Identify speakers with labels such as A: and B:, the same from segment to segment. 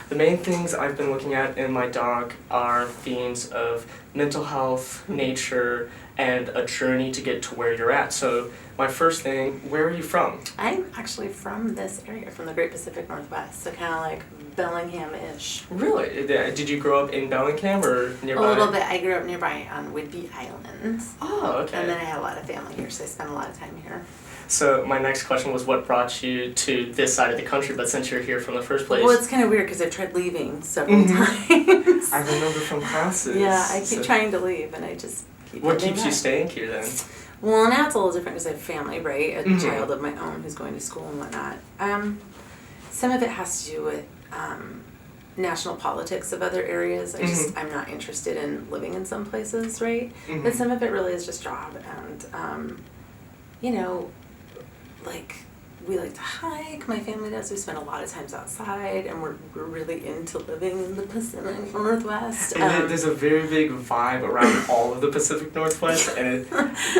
A: The main things I've been looking at in my doc are themes of mental health, nature, and a journey to get to where you're at. So my first thing, where are you from?
B: I'm actually from this area, from the Great Pacific Northwest, so kind of like Bellingham-ish.
A: Really? Did you grow up in Bellingham or nearby?
B: A little bit. I grew up nearby on Whidbey Island.
A: Oh, okay.
B: And then I had a lot of family here, so I spent a lot of time here.
A: So my next question was what brought you to this side of the country, but since you're here from the first place...
B: Well, it's kind of weird because I've tried leaving several times.
A: I remember from classes.
B: Yeah, I keep trying to leave, and I just keep
A: What keeps you staying here then?
B: Well, now it's a little different because I have family, right? A child of my own who's going to school and whatnot. Some of it has to do with national politics of other areas. I'm not interested in living in some places, right? But some of it really is just job and, you know, like we like to hike, my family does, we spend a lot of times outside, and we're really into living in the Pacific Northwest.
A: And there's a very big vibe around all of the Pacific Northwest, and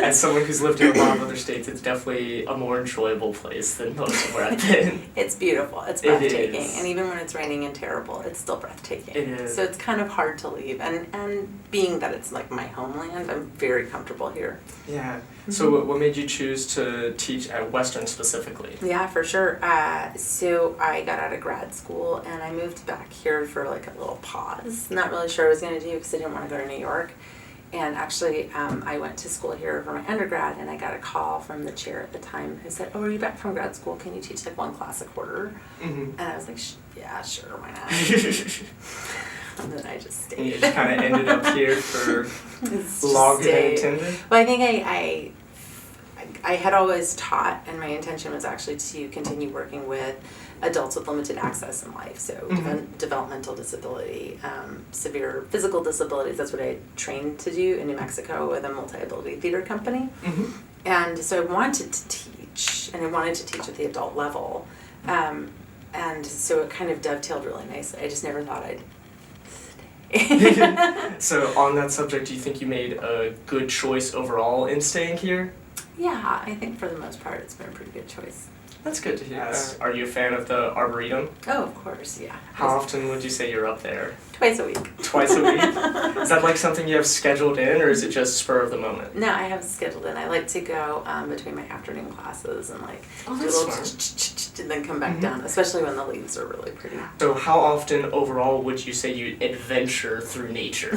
A: as someone who's lived in a lot of other states, it's definitely a more enjoyable place than most of where I've been.
B: It's beautiful, it's breathtaking,
A: It is.
B: And even when it's raining and terrible, it's still breathtaking.
A: It is.
B: So it's kind of hard to leave, and being that it's like my homeland, I'm very comfortable here.
A: Yeah. So what made you choose to teach at Western specifically?
B: Yeah, for sure. So I got out of grad school and I moved back here for like a little pause. Not really sure what I was going to do because I didn't want to go to New York. And actually, I went to school here for my undergrad, and I got a call from the chair at the time who said, "Oh, are you back from grad school? Can you teach like one class a quarter?" And I was like, "Yeah, sure, why not?" And then I just stayed.
A: And you just kind of ended up here for longer than intended?
B: Well, I think I had always taught, and my intention was actually to continue working with adults with limited access in life, so developmental disability, severe physical disabilities. That's what I trained to do in New Mexico with a multi-ability theater company. And so I wanted to teach, and I wanted to teach at the adult level. And so it kind of dovetailed really nicely. I just never thought I'd stay.
A: So on that subject, do you think you made a good choice overall in staying here?
B: Yeah, I think for the most part it's been a pretty good choice.
A: That's good to hear. Are you a fan of the Arboretum?
B: Oh, of course, yeah.
A: How often would you say you're up there?
B: Twice a week.
A: Twice a wech? Is that like something you have scheduled in, or is it just spur of the moment?
B: No, I have scheduled in. I like to go between my afternoon classes and like do a little and then come back down, especially when the leaves are really pretty.
A: So how often overall would you say you adventure through nature?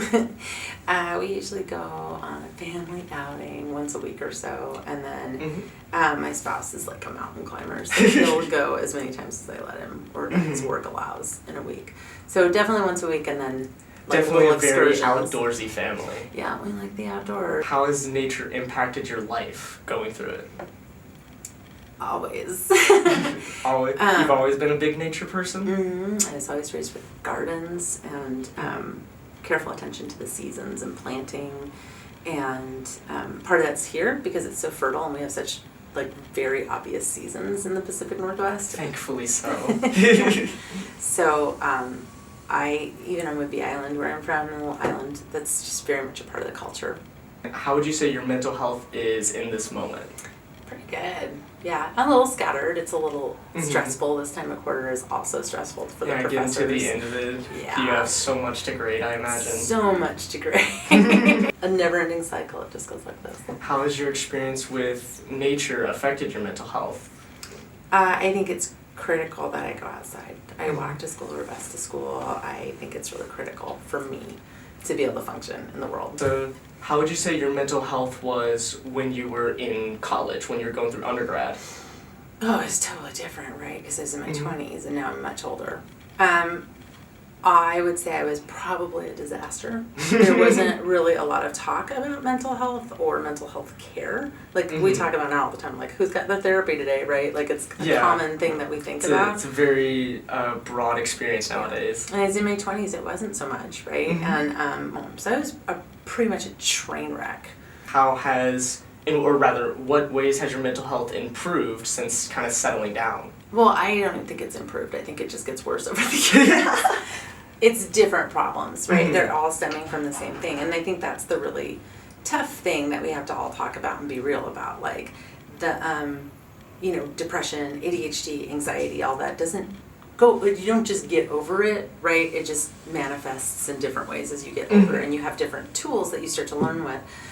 B: We usually go on a family outing once a week or so, and then my spouse is like a mountain climber, so he'll go as many times as I let him, or his work allows in a week. So definitely once a week, and then like
A: definitely a very
B: excursions.
A: outdoorsy family.
B: Yeah, we like the outdoors.
A: How has nature impacted your life going through it?
B: Always.
A: Always. You've always been a big nature person?
B: I was always raised with gardens and careful attention to the seasons and planting. And part of that's here because it's so fertile and we have such like very obvious seasons in the Pacific Northwest.
A: Thankfully so.
B: So even on Whidbey Island, where I'm from, a little island, that's just very much a part of the culture.
A: How would you say your mental health is in this moment?
B: Pretty good. Yeah, I'm a little scattered. It's a little stressful. This time of quarter is also stressful for the professors.
A: Getting to the end of it,
B: yeah.
A: You have so much to grade, I imagine.
B: So much to grade. A never-ending cycle. It just goes like this.
A: How has your experience with nature affected your mental health?
B: I think it's critical that I go outside. I walk to school or bus to school. I think it's really critical for me to be able to function in the world.
A: So how would you say your mental health was when you were in college, when you were going through undergrad?
B: Oh, it's totally different, right? Because I was in my 20s and now I'm much older. I would say I was probably a disaster. There wasn't really a lot of talk about mental health or mental health care. Like we talk about now all the time, like who's got the therapy today, right? Like it's a common thing that we think about.
A: It's a very broad experience nowadays.
B: And I was in my 20s, it wasn't so much, right? And so I was pretty much a train wreck.
A: How has, or rather, what ways has your mental health improved since kind of settling down?
B: Well, I don't even think it's improved. I think it just gets worse over the years. It's different problems, right? They're all stemming from the same thing. And I think that's the really tough thing that we have to all talk about and be real about. Like the, depression, ADHD, anxiety, all that doesn't you don't just get over it, right? It just manifests in different ways as you get older, and you have different tools that you start to learn with.